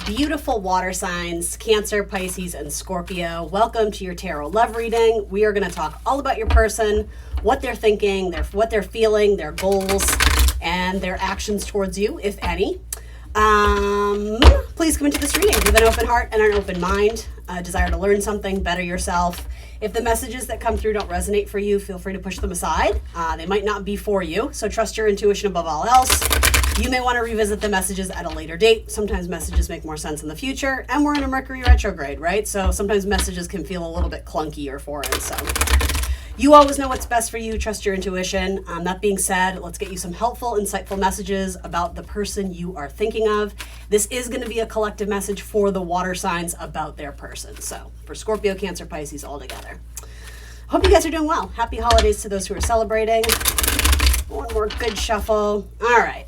beautiful water signs, Cancer, Pisces, and Scorpio. Welcome to your tarot love reading. We are going to talk all about your person, what they're thinking, what they're feeling, their goals, and their actions towards you, if any. Please come into this reading with an open heart and an open mind, a desire to learn something, better yourself. If the messages that come through don't resonate for you, feel free to push them aside. They might not be for you, so trust your intuition above all else. You may want to revisit the messages at a later date. Sometimes messages make more sense in the future, and we're in a Mercury retrograde, right? So sometimes messages can feel a little bit clunky or foreign. So you always know what's best for you. Trust your intuition. That being said, let's get you some helpful, insightful messages about the person you are thinking of. This is going to be a collective message for the water signs about their person. So for Scorpio, Cancer, Pisces all together. Hope you guys are doing well. Happy holidays to those who are celebrating. One more good shuffle. All right.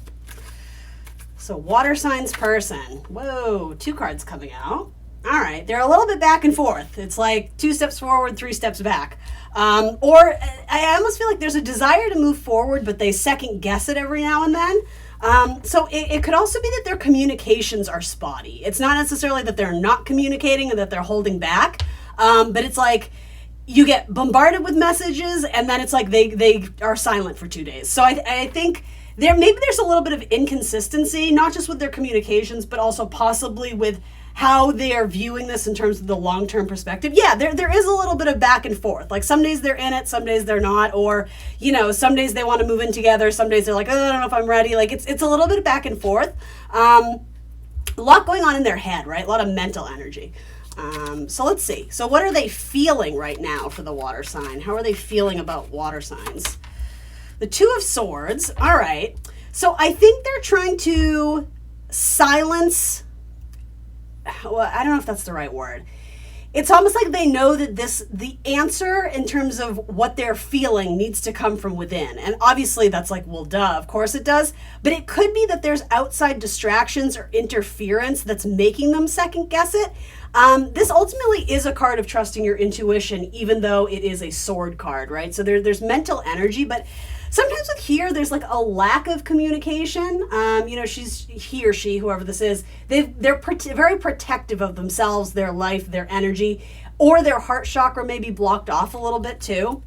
So water signs person. Whoa, 2 cards coming out. All right, they're a little bit back and forth. It's like 2 steps forward, 3 steps back. Or I almost feel like there's a desire to move forward, but they second guess it every now and then. So it could also be that their communications are spotty. It's not necessarily that they're not communicating and that they're holding back, but it's like you get bombarded with messages and then it's like they are silent for 2 days. So I think there's a little bit of inconsistency, not just with their communications, but also possibly with how they are viewing this in terms of the long-term perspective. Yeah, there is a little bit of back and forth. Like some days they're in it, some days they're not, or, some days they want to move in together, some days they're like, oh, I don't know if I'm ready. Like it's a little bit of back and forth. A lot going on in their head, right? A lot of mental energy. So let's see. So what are they feeling right now for the water sign? How are they feeling about water signs? The 2 of Swords. All right. So I think they're trying to silence. Well, I don't know if that's the right word. It's almost like they know that the answer in terms of what they're feeling needs to come from within. And obviously that's like, well, duh, of course it does. But it could be that there's outside distractions or interference that's making them second guess it. This ultimately is a card of trusting your intuition, even though it is a sword card, right? So there's mental energy, but sometimes with here, there's like a lack of communication. He or she, whoever this is, they're very protective of themselves, their life, their energy, or their heart chakra may be blocked off a little bit too.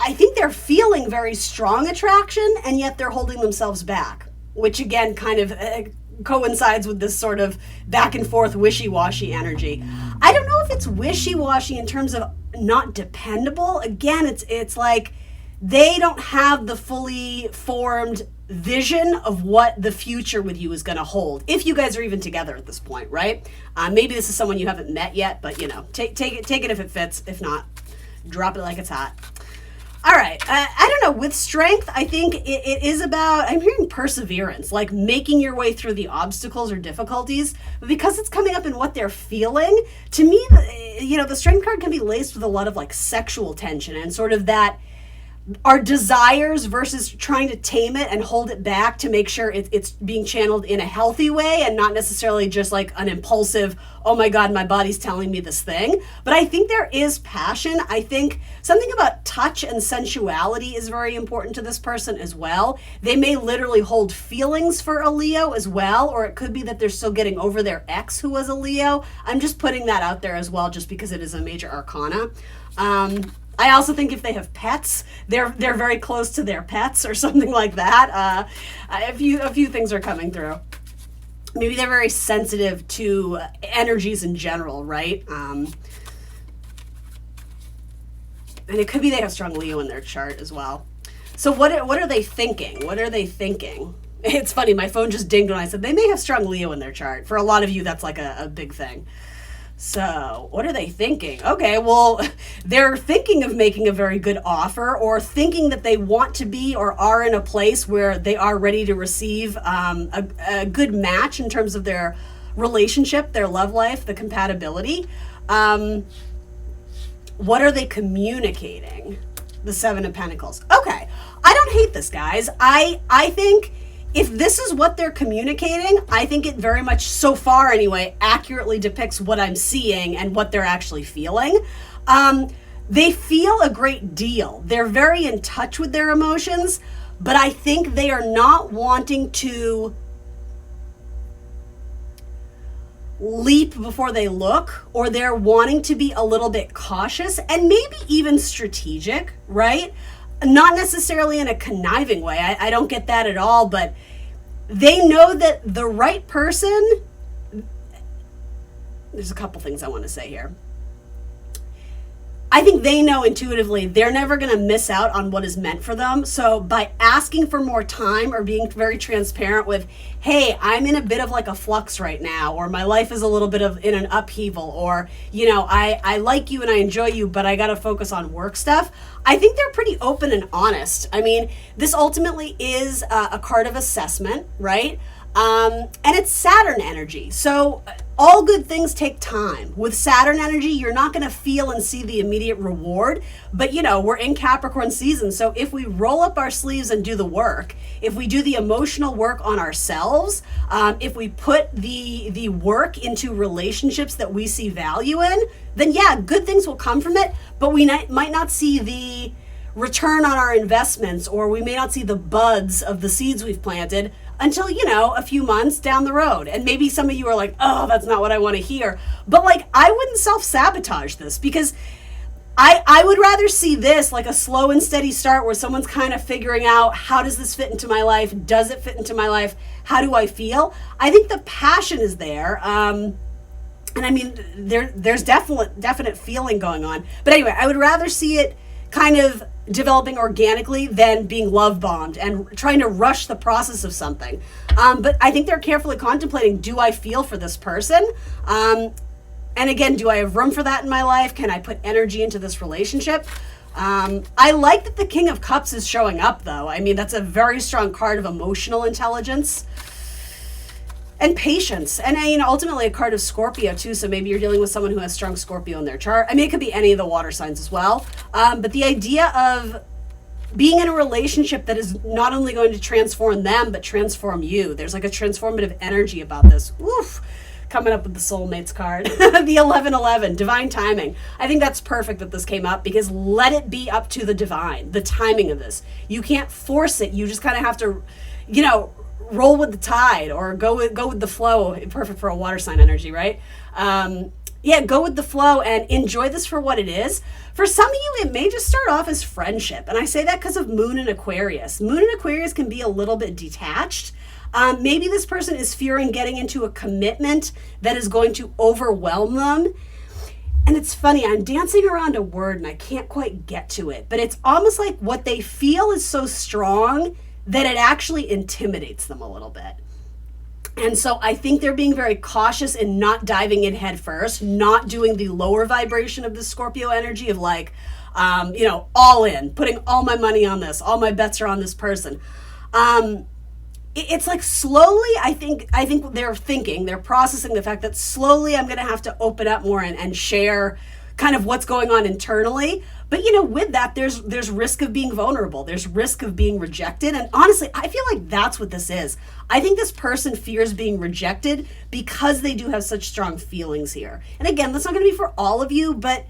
I think they're feeling very strong attraction, and yet they're holding themselves back, which again kind of coincides with this sort of back and forth wishy-washy energy. I don't know if it's wishy-washy in terms of not dependable. Again, it's like they don't have the fully formed vision of what the future with you is going to hold, if you guys are even together at this point, right? Maybe this is someone you haven't met yet, but take it if it fits. If not, drop it like it's hot. All right, I don't know, with strength, I think it is about, I'm hearing perseverance, like making your way through the obstacles or difficulties, but because it's coming up in what they're feeling, to me, the strength card can be laced with a lot of like sexual tension and sort of that our desires versus trying to tame it and hold it back to make sure it's being channeled in a healthy way and not necessarily just like an impulsive, oh my God, my body's telling me this thing. But I think there is passion. I think something about touch and sensuality is very important to this person as well. They may literally hold feelings for a Leo as well, or it could be that they're still getting over their ex who was a Leo. I'm just putting that out there as well, just because it is a major arcana. I also think if they have pets, they're very close to their pets or something like that. A few things are coming through. Maybe they're very sensitive to energies in general, right? And it could be they have strong Leo in their chart as well. So what are they thinking? What are they thinking? It's funny, my phone just dinged when I said they may have strong Leo in their chart. For a lot of you, that's like a big thing. So what are they thinking? Okay, well, they're thinking of making a very good offer, or thinking that they want to be or are in a place where they are ready to receive a good match in terms of their relationship, their love life, the compatibility. What are they communicating? The 7 of Pentacles. Okay, I don't hate this, guys. I think if this is what they're communicating, I think it very much, so far anyway, accurately depicts what I'm seeing and what they're actually feeling. They feel a great deal. They're very in touch with their emotions, but I think they are not wanting to leap before they look, or they're wanting to be a little bit cautious and maybe even strategic, right? Not necessarily in a conniving way. I don't get that at all, but they know that the right person, there's a couple things I want to say here. I think they know intuitively they're never going to miss out on what is meant for them. So by asking for more time or being very transparent with, hey, I'm in a bit of like a flux right now, or my life is a little bit of in an upheaval, or, you know, I like you and I enjoy you, but I got to focus on work stuff. I think they're pretty open and honest. I mean, this ultimately is a card of assessment, right? And it's Saturn energy. So all good things take time. With Saturn energy, you're not going to feel and see the immediate reward, but you know, we're in Capricorn season. So if we roll up our sleeves and do the work, if we do the emotional work on ourselves, if we put the work into relationships that we see value in, then yeah, good things will come from it, but we might not see the return on our investments, or we may not see the buds of the seeds we've planted until, you know, a few months down the road. And maybe some of you are like, oh, that's not what I want to hear. But like, I wouldn't self-sabotage this, because I would rather see this like a slow and steady start where someone's kind of figuring out, how does this fit into my life? Does it fit into my life? How do I feel? I think the passion is there. And I mean, there's definite feeling going on. But anyway, I would rather see it kind of developing organically than being love bombed and trying to rush the process of something. But I think they're carefully contemplating, do I feel for this person? And again, do I have room for that in my life? Can I put energy into this relationship? I like that the King of Cups is showing up, though. I mean, that's a very strong card of emotional intelligence and patience. And you know, ultimately a card of Scorpio too, so maybe you're dealing with someone who has strong Scorpio in their chart. I mean, it could be any of the water signs as well. But the idea of being in a relationship that is not only going to transform them, but transform you. There's like a transformative energy about this. Oof. Coming up with the soulmates card. The 1111, divine timing. I think that's perfect that this came up, because let it be up to the divine, the timing of this. You can't force it. You just kind of have to, you know, roll with the tide, or go with the flow. Perfect for a water sign energy, right? Yeah, go with the flow and enjoy this for what it is. For some of you, it may just start off as friendship. And I say that because of Moon in Aquarius. Moon in Aquarius can be a little bit detached. Maybe this person is fearing getting into a commitment that is going to overwhelm them. And it's funny, I'm dancing around a word and I can't quite get to it, but it's almost like what they feel is so strong that it actually intimidates them a little bit. And so I think they're being very cautious in not diving in head first, not doing the lower vibration of the Scorpio energy of like, you know, all in, putting all my money on this, all my bets are on this person. It's like slowly, I think they're processing the fact that slowly I'm going to have to open up more and share kind of what's going on internally. But you know, with that, there's risk of being vulnerable. There's risk of being rejected. And honestly, I feel like that's what this is. I think this person fears being rejected because they do have such strong feelings here. And again, that's not going to be for all of you, but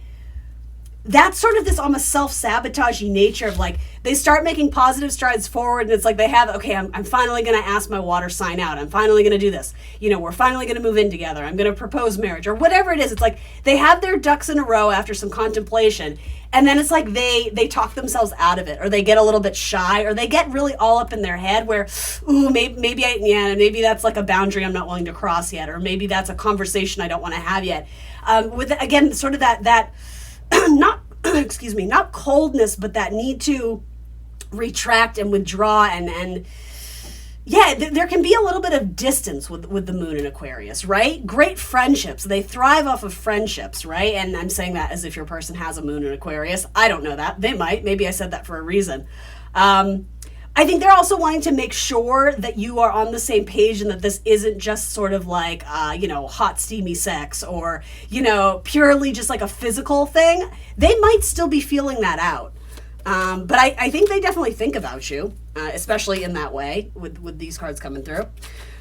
that's sort of this almost self-sabotaging nature of like, they start making positive strides forward and it's like they have, okay, I'm finally going to ask my water sign out. I'm finally going to do this. You know, we're finally going to move in together. I'm going to propose marriage or whatever it is. It's like they have their ducks in a row after some contemplation. And then it's like they talk themselves out of it, or they get a little bit shy, or they get really all up in their head where, ooh, maybe that's like a boundary I'm not willing to cross yet. Or maybe that's a conversation I don't want to have yet. With, again, sort of that not not coldness, but that need to retract and withdraw and yeah, there can be a little bit of distance with the Moon in Aquarius, right? Great friendships. They thrive off of friendships, right? And I'm saying that as if your person has a Moon in Aquarius. I don't know that. They might. Maybe I said that for a reason. I think they're also wanting to make sure that you are on the same page and that this isn't just sort of like, hot, steamy sex or, purely just like a physical thing. They might still be feeling that out. But I think they definitely think about you, especially in that way with these cards coming through.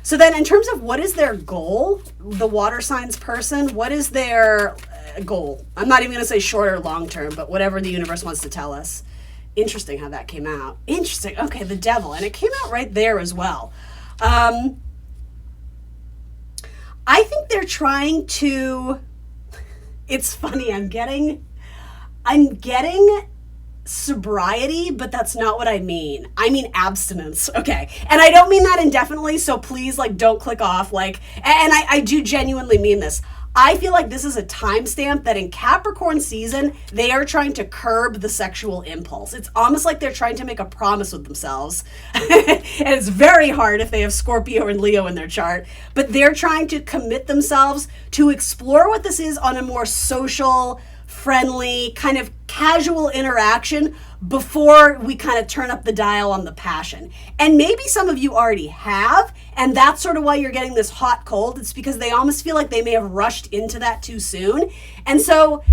So then in terms of what is their goal, the water signs person, what is their goal. I'm not even going to say short or long term, but whatever the universe wants to tell us. Interesting how that came out. Interesting. Okay, the devil. And it came out right there as well. I think they're trying to... It's funny, I'm getting sobriety, but that's not what I mean. I mean abstinence. Okay. And I don't mean that indefinitely, so please, like, don't click off. Like, and I do genuinely mean this. I feel like this is a timestamp that in Capricorn season, they are trying to curb the sexual impulse. It's almost like they're trying to make a promise with themselves. And it's very hard if they have Scorpio and Leo in their chart, but they're trying to commit themselves to explore what this is on a more social, friendly, kind of casual interaction before we kind of turn up the dial on the passion. And maybe some of you already have, and that's sort of why you're getting this hot cold. It's because they almost feel like they may have rushed into that too soon. And so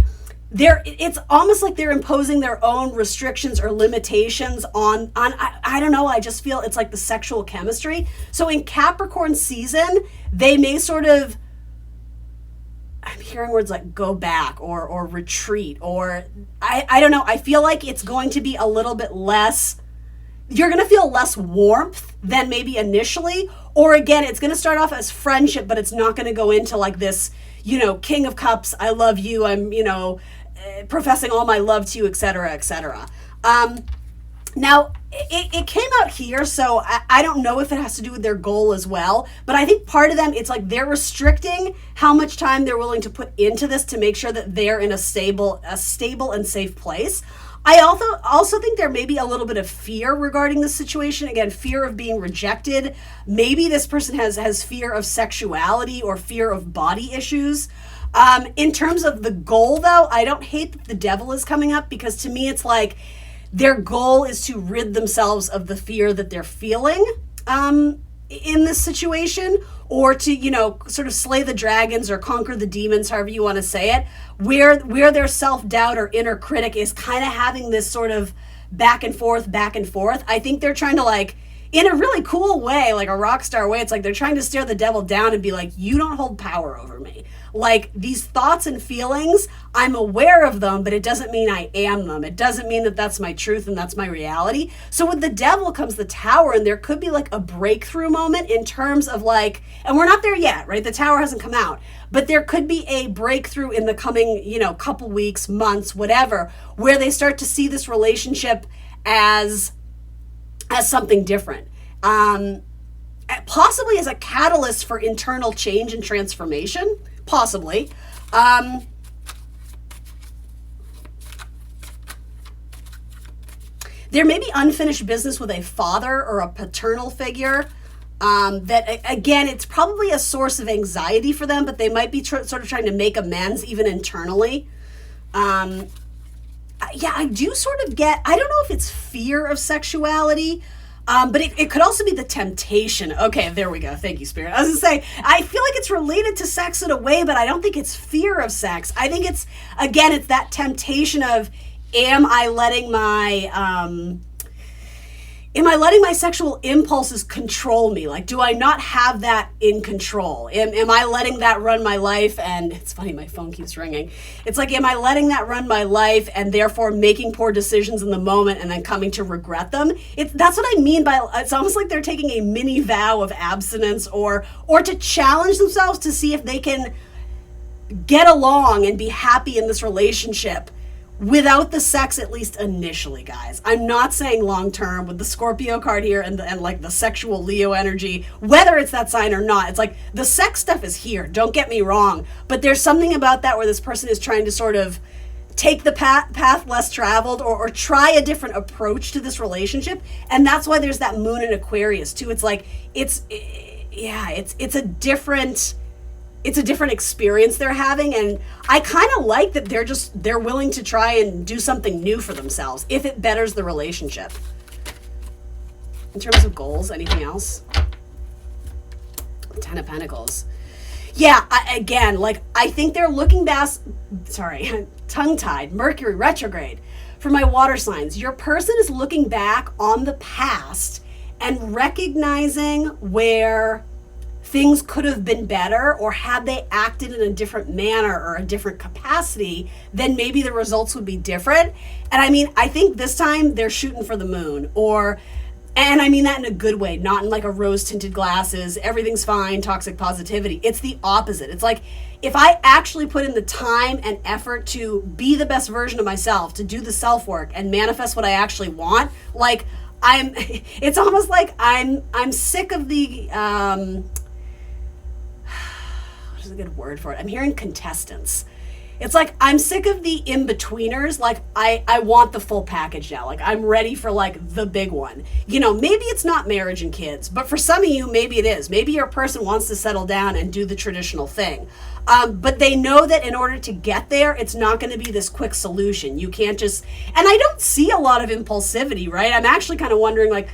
it's almost like they're imposing their own restrictions or limitations on I don't know, I just feel it's like the sexual chemistry. So in Capricorn season, they may sort of, I'm hearing words like go back or retreat, or I don't know. I feel like it's going to be a little bit less, you're going to feel less warmth than maybe initially. Or again, it's going to start off as friendship, but it's not going to go into like this, King of Cups, I love you, I'm, professing all my love to you, etc., etc. Now, it came out here, so I don't know if it has to do with their goal as well, but I think part of them, it's like they're restricting how much time they're willing to put into this to make sure that they're in a stable and safe place. I also think there may be a little bit of fear regarding the situation. Again, fear of being rejected. Maybe this person has fear of sexuality or fear of body issues. In terms of the goal, though, I don't hate that the devil is coming up, because to me it's like, their goal is to rid themselves of the fear that they're feeling in this situation, or to, sort of slay the dragons or conquer the demons, however you want to say it, where their self-doubt or inner critic is kind of having this sort of back and forth. I think they're trying to, like, in a really cool way, like a rock star way, it's like they're trying to stare the devil down and be like, you don't hold power over me. Like, these thoughts and feelings, I'm aware of them, but it doesn't mean I am them. It doesn't mean that that's my truth and that's my reality. So with the devil comes the Tower, and there could be like a breakthrough moment in terms of like, and we're not there yet, right? The Tower hasn't come out, but there could be a breakthrough in the coming, couple weeks, months, whatever, where they start to see this relationship as something different. Possibly as a catalyst for internal change and transformation. Possibly. There may be unfinished business with a father or a paternal figure. That, again, it's probably a source of anxiety for them, but they might be sort of trying to make amends even internally. Yeah, I do sort of get, I don't know if it's fear of sexuality, but it could also be the temptation. Okay, there we go. Thank you, Spirit. I was going to say, I feel like it's related to sex in a way, but I don't think it's fear of sex. I think it's, again, it's that temptation of, am I letting my sexual impulses control me? Like, do I not have that in control? Am I letting that run my life? And it's funny, my phone keeps ringing. It's like, am I letting that run my life and therefore making poor decisions in the moment and then coming to regret them? That's what I mean by, it's almost like they're taking a mini vow of abstinence or to challenge themselves to see if they can get along and be happy in this relationship without the sex, at least initially, guys. I'm not saying long term with the Scorpio card here and like the sexual Leo energy, whether it's that sign or not. It's like the sex stuff is here, don't get me wrong, but there's something about that where this person is trying to sort of take the path less traveled or try a different approach to this relationship. And that's why there's that moon in Aquarius too. It's like it's a different experience they're having, and I kind of like that they're willing to try and do something new for themselves if it betters the relationship. In terms of goals, anything else? 10 of Pentacles. Yeah, I think they're looking back, tongue-tied, Mercury retrograde. For my water signs, your person is looking back on the past and recognizing where things could have been better, or had they acted in a different manner or a different capacity, then maybe the results would be different. And I mean, I think this time they're shooting for the moon, and I mean that in a good way, not in like a rose-tinted glasses, everything's fine, toxic positivity. It's the opposite. It's like, if I actually put in the time and effort to be the best version of myself, to do the self-work and manifest what I actually want, like it's almost like I'm sick of the, what is a good word for it? I'm hearing contestants. It's like, I'm sick of the in-betweeners. Like, I want the full package now. Like, I'm ready for like the big one. You know, maybe it's not marriage and kids, but for some of you, maybe it is. Maybe your person wants to settle down and do the traditional thing. But they know that in order to get there, it's not going to be this quick solution. You can't just, and I don't see a lot of impulsivity, right? I'm actually kind of wondering, like,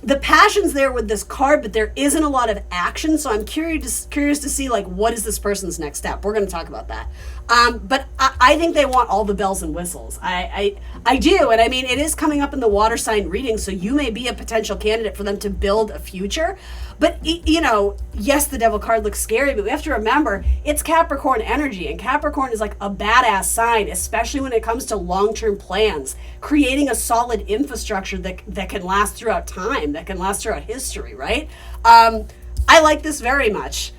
the passion's there with this card, but there isn't a lot of action. So I'm curious to see, like, what is this person's next step? We're going to talk about that. But I think they want all the bells and whistles. I do. And I mean, it is coming up in the water sign reading, so you may be a potential candidate for them to build a future. But, you know, yes, the devil card looks scary, but we have to remember it's Capricorn energy, and Capricorn is like a badass sign, especially when it comes to long-term plans, creating a solid infrastructure that can last throughout time, that can last throughout history, right? I like this very much.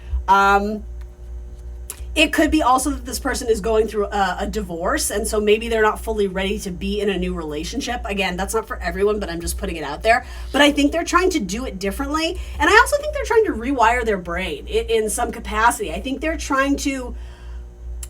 It could be also that this person is going through a divorce, and so maybe they're not fully ready to be in a new relationship. Again, that's not for everyone, but I'm just putting it out there. But I think they're trying to do it differently, and I also think they're trying to rewire their brain in some capacity. I think they're trying to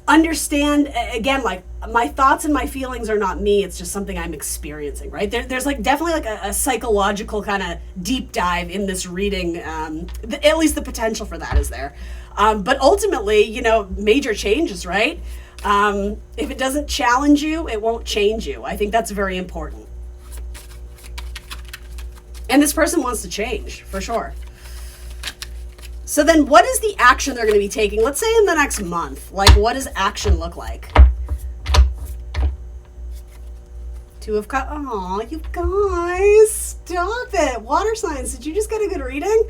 understand, again, like, my thoughts and my feelings are not me, it's just something I'm experiencing, right? There's like definitely like a psychological kind of deep dive in this reading, at least the potential for that is there. But ultimately, you know, major changes, right? If it doesn't challenge you, it won't change you. I think that's very important. And this person wants to change, for sure. So then what is the action they're going to be taking? Let's say in the next month. Like, what does action look like? Two of Cups. Aw, you guys, stop it. Water signs, did you just get a good reading?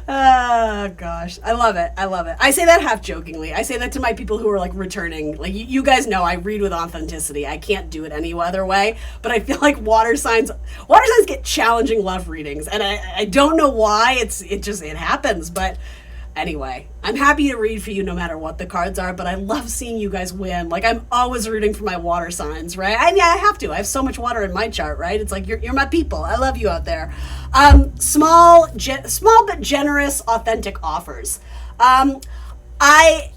Oh gosh, I love it. I love it. I say that half jokingly. I say that to my people who are like returning. Like, you guys know I read with authenticity. I can't do it any other way. But I feel like water signs get challenging love readings, and I don't know why. It happens. But anyway, I'm happy to read for you no matter what the cards are. But I love seeing you guys win. Like, I'm always rooting for my water signs, right? And yeah, I have to. I have so much water in my chart, right? It's like you're my people. I love you out there. Small but generous, authentic offers. I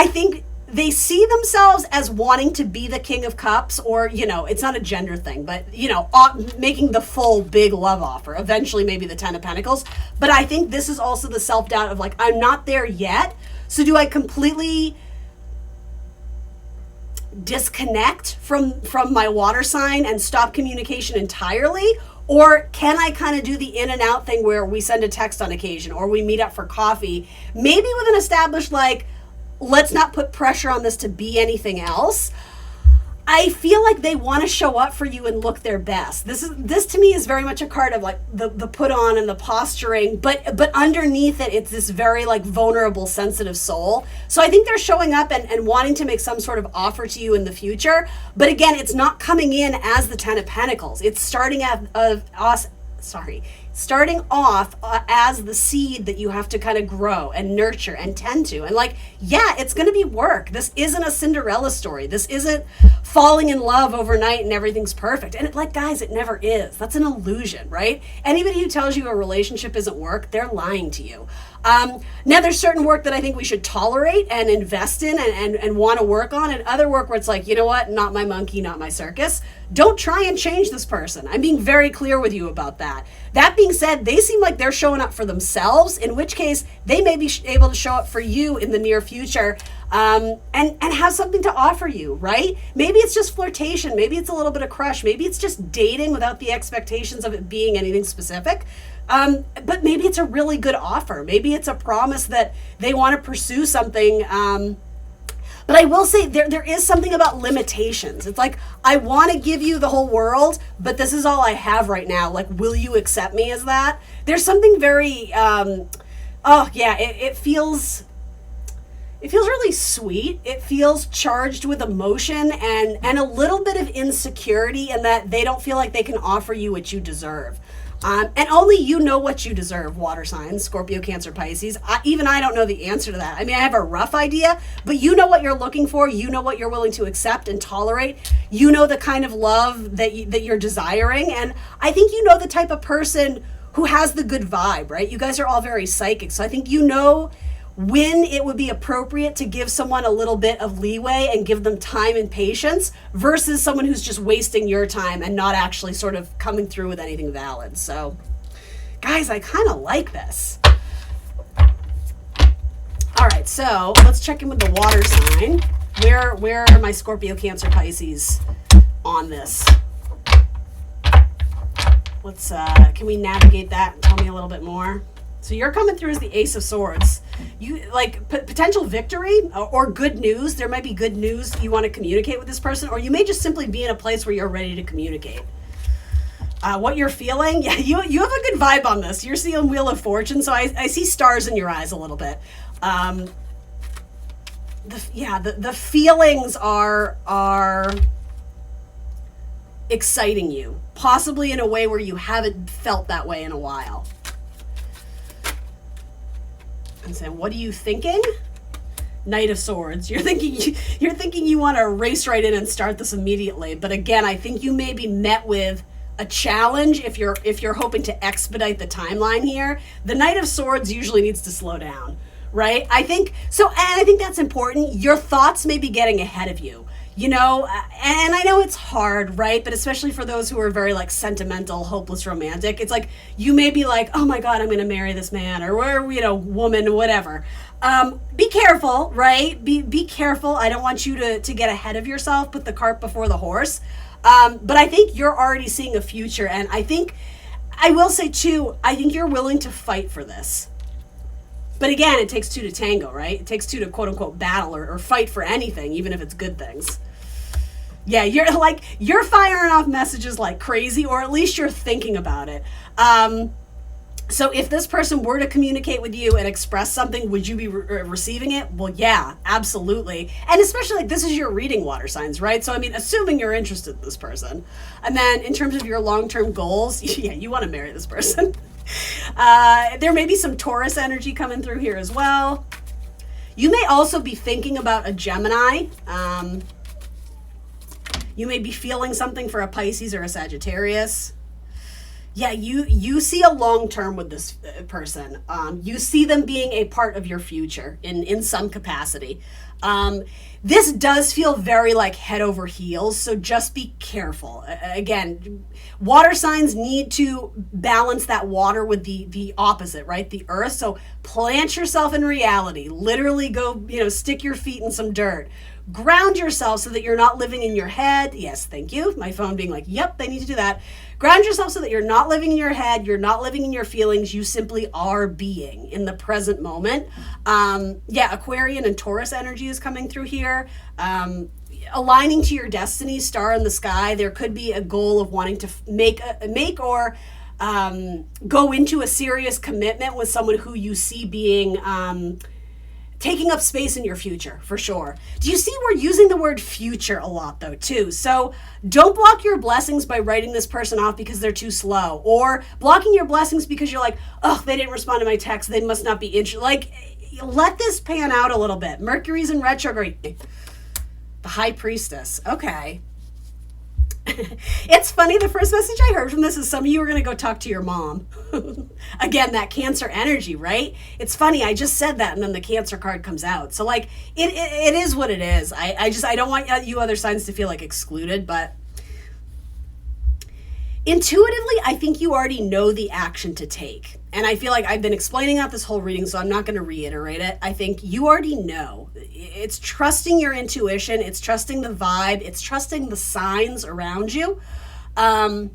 think they see themselves as wanting to be the King of Cups, or, you know, it's not a gender thing, but, you know, making the full big love offer. Eventually, maybe the Ten of Pentacles. But I think this is also the self-doubt of, like, I'm not there yet. So do I completely disconnect from my water sign and stop communication entirely? Or can I kind of do the in and out thing where we send a text on occasion, or we meet up for coffee, maybe with an established, like, let's not put pressure on this to be anything else. I feel like they want to show up for you and look their best. This to me is very much a card of like the put on and the posturing, but underneath it, it's this very like vulnerable, sensitive soul. So I think they're showing up and wanting to make some sort of offer to you in the future. But again, it's not coming in as the Ten of Pentacles. It's starting off as the seed that you have to kind of grow and nurture and tend to. And like, yeah, it's going to be work. This isn't a Cinderella story. This isn't falling in love overnight and everything's perfect. And like, guys, it never is. That's an illusion, right? Anybody who tells you a relationship isn't work, they're lying to you. Now there's certain work that I think we should tolerate and invest in and want to work on, and other work where it's like, you know what, not my monkey, not my circus. Don't try and change this person. I'm being very clear with you about that. That being said, they seem like they're showing up for themselves, in which case they may be able to show up for you in the near future, and have something to offer you, right? Maybe it's just flirtation. Maybe it's a little bit of crush. Maybe it's just dating without the expectations of it being anything specific. But maybe it's a really good offer. Maybe it's a promise that they want to pursue something, But I will say there is something about limitations. It's like, I want to give you the whole world, but this is all I have right now. Like, will you accept me as that? There's something very, it feels really sweet. It feels charged with emotion and a little bit of insecurity in that they don't feel like they can offer you what you deserve. And only you know what you deserve, water signs, Scorpio, Cancer, Pisces. Even I don't know the answer to that. I mean, I have a rough idea, but you know what you're looking for. You know what you're willing to accept and tolerate. You know the kind of love that you're desiring. And I think you know the type of person who has the good vibe, right? You guys are all very psychic. So I think you know when it would be appropriate to give someone a little bit of leeway and give them time and patience versus someone who's just wasting your time and not actually sort of coming through with anything valid. So, guys, I kind of like this. All right, so let's check in with the water sign. Where are my Scorpio, Cancer, Pisces on this? Let's, can we navigate that and tell me a little bit more? So you're coming through as the Ace of Swords. You like potential victory or good news. There might be good news you want to communicate with this person, or you may just simply be in a place where you're ready to communicate. What you're feeling, yeah, you have a good vibe on this. You're seeing Wheel of Fortune, so I see stars in your eyes a little bit. The feelings are exciting you, possibly in a way where you haven't felt that way in a while. And saying, what are you thinking? Knight of Swords. You're thinking you want to race right in and start this immediately. But again, I think you may be met with a challenge if you're hoping to expedite the timeline here. The Knight of Swords usually needs to slow down, right? I think so, and I think that's important. Your thoughts may be getting ahead of you. You know, and I know it's hard, right? But especially for those who are very like sentimental, hopeless romantic, it's like you may be like, oh my God, I'm going to marry this man or woman, whatever. Be careful, right? Be careful. I don't want you to get ahead of yourself, put the cart before the horse. But I think you're already seeing a future. And I will say too, I think you're willing to fight for this. But again, it takes two to tango, right? It takes two to quote unquote battle or fight for anything, even if it's good things. Yeah, you're firing off messages like crazy, or at least you're thinking about it. So if this person were to communicate with you and express something, would you be receiving it? Well, yeah, absolutely. And especially like this is your reading, water signs, right? So, I mean, assuming you're interested in this person. And then in terms of your long-term goals, yeah, you want to marry this person. There may be some Taurus energy coming through here as well. You may also be thinking about a Gemini. You may be feeling something for a Pisces or a Sagittarius. Yeah, you see a long term with this person. You see them being a part of your future in some capacity. This does feel very like head over heels, so just be careful. Again, water signs need to balance that water with the opposite, right? The earth. So plant yourself in reality. Literally go, stick your feet in some dirt. Ground yourself so that you're not living in your head. Yes, thank you. My phone being like, yep, they need to do that. Ground yourself so that you're not living in your head. You're not living in your feelings. You simply are being in the present moment. Aquarian and Taurus energy is coming through here. Aligning to your destiny, star in the sky. There could be a goal of wanting to make or go into a serious commitment with someone who you see being taking up space in your future, for sure. Do you see we're using the word future a lot, though, too? So don't block your blessings by writing this person off because they're too slow, or blocking your blessings because you're like, oh, they didn't respond to my text. They must not be interested. Like, let this pan out a little bit. Mercury's in retrograde. The High Priestess. Okay. It's funny, the first message I heard from this is some of you are going to go talk to your mom. Again, that Cancer energy, right? It's funny, I just said that and then the Cancer card comes out. So like, it is what it is. I don't want you other signs to feel like excluded, but intuitively, I think you already know the action to take. And I feel like I've been explaining that this whole reading, so I'm not going to reiterate it. I think you already know. It's trusting your intuition. It's trusting the vibe. It's trusting the signs around you. And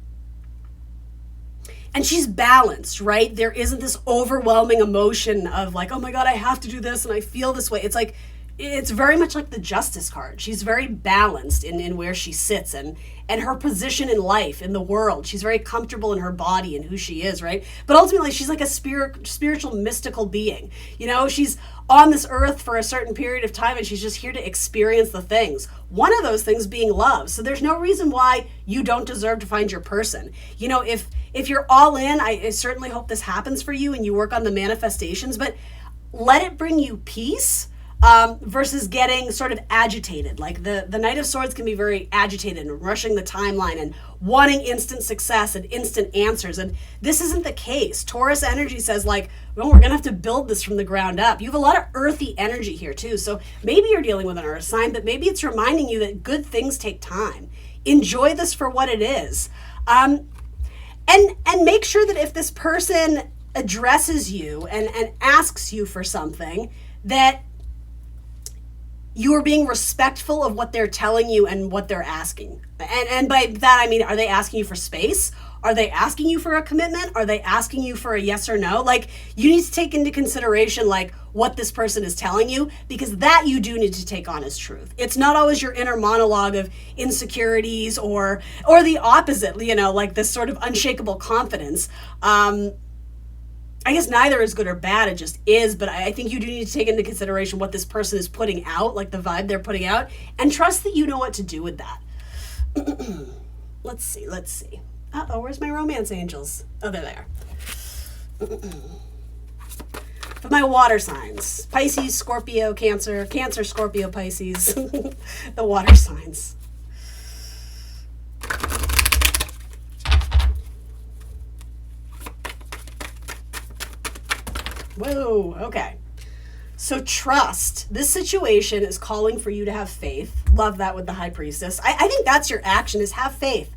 she's balanced, right? There isn't this overwhelming emotion of like, oh my God, I have to do this and I feel this way. It's like, it's very much like the Justice card. She's very balanced in where she sits and her position in life, in the world. She's very comfortable in her body and who she is, right? But ultimately, she's like a spiritual, mystical being. You know, she's on this earth for a certain period of time, and she's just here to experience the things. One of those things being love. So there's no reason why you don't deserve to find your person. You know, if you're all in, I certainly hope this happens for you and you work on the manifestations, but let it bring you peace. Versus getting sort of agitated. Like the Knight of Swords can be very agitated and rushing the timeline and wanting instant success and instant answers. And this isn't the case. Taurus energy says like, well, we're going to have to build this from the ground up. You have a lot of earthy energy here too. So maybe you're dealing with an earth sign, but maybe it's reminding you that good things take time. Enjoy this for what it is. And make sure that if this person addresses you and asks you for something, that you are being respectful of what they're telling you and what they're asking. And by that, I mean, are they asking you for space? Are they asking you for a commitment? Are they asking you for a yes or no? Like, you need to take into consideration, like, what this person is telling you, because that you do need to take on as truth. It's not always your inner monologue of insecurities or the opposite, you know, like this sort of unshakable confidence. I guess neither is good or bad, it just is, but I think you do need to take into consideration what this person is putting out, like the vibe they're putting out, and trust that you know what to do with that. Let's see. Uh-oh, where's my romance angels? Oh, there they are. For my water signs, Pisces, Scorpio, Cancer, Scorpio, Pisces, the water signs. Whoa, okay. So trust. This situation is calling for you to have faith. Love that with the High Priestess. I think that's your action, is have faith.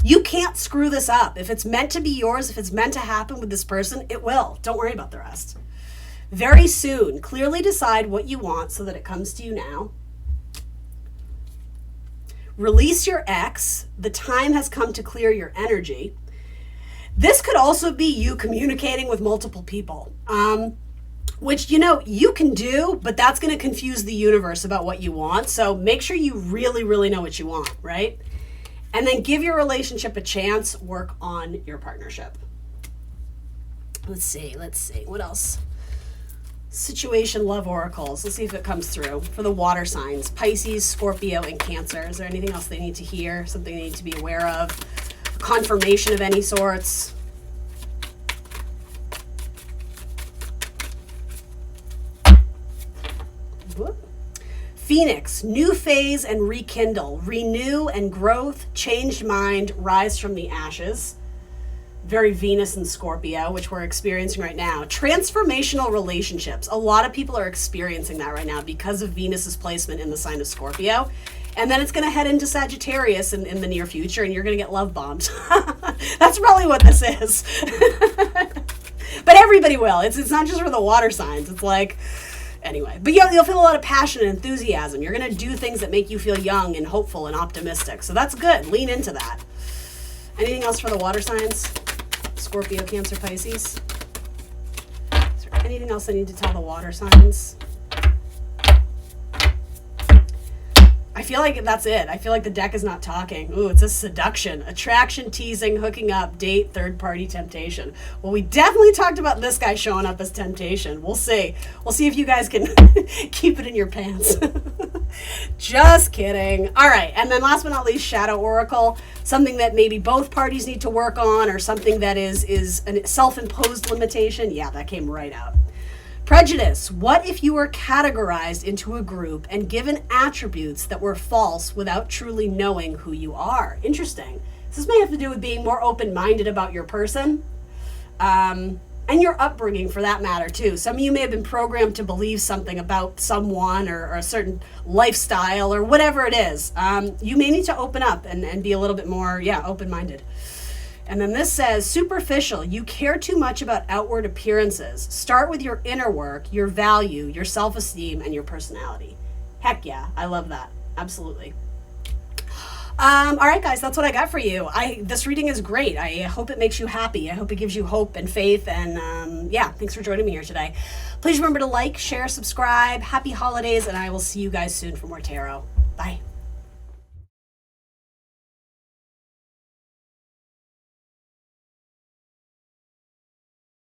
You can't screw this up. If it's meant to be yours, if it's meant to happen with this person, it will. Don't worry about the rest. Very soon, clearly decide what you want so that it comes to you now. Release your ex. The time has come to clear your energy. This could also be you communicating with multiple people, which, you know, you can do, but that's going to confuse the universe about what you want. So make sure you really, really know what you want, right? And then give your relationship a chance. Work on your partnership. Let's see. What else? Situation love oracles. Let's see if it comes through for the water signs, Pisces, Scorpio, and Cancer. Is there anything else they need to hear? Something they need to be aware of? Confirmation of any sorts? Whoop. Phoenix, new phase and rekindle, renew and growth, changed mind, rise from the ashes. Very Venus and Scorpio, which we're experiencing right now. Transformational relationships. A lot of people are experiencing that right now because of Venus's placement in the sign of Scorpio. And then it's going to head into Sagittarius in the near future, and you're going to get love bombed. That's probably what this is. But everybody will. It's not just for the water signs. It's like, anyway. But you'll feel a lot of passion and enthusiasm. You're going to do things that make you feel young and hopeful and optimistic. So that's good. Lean into that. Anything else for the water signs? Scorpio, Cancer, Pisces. Is there anything else I need to tell the water signs? I feel like that's it. I feel like the deck is not talking. Ooh, it says seduction, attraction, teasing, hooking up, date, third-party temptation. Well, we definitely talked about this guy showing up as temptation. We'll see. We'll see if you guys can keep it in your pants. Just kidding. All right, and then last but not least, Shadow Oracle. Something that maybe both parties need to work on, or something that is a self-imposed limitation. Yeah, that came right out. Prejudice. What if you were categorized into a group and given attributes that were false without truly knowing who you are? Interesting. This may have to do with being more open-minded about your person, and your upbringing for that matter too. Some of you may have been programmed to believe something about someone or a certain lifestyle or whatever it is. You may need to open up and be a little bit more, open-minded. And then this says, superficial, you care too much about outward appearances. Start with your inner work, your value, your self-esteem, and your personality. Heck yeah, I love that. Absolutely. All right, guys, that's what I got for you. This reading is great. I hope it makes you happy. I hope it gives you hope and faith. And yeah, thanks for joining me here today. Please remember to like, share, subscribe. Happy holidays, and I will see you guys soon for more tarot. Bye.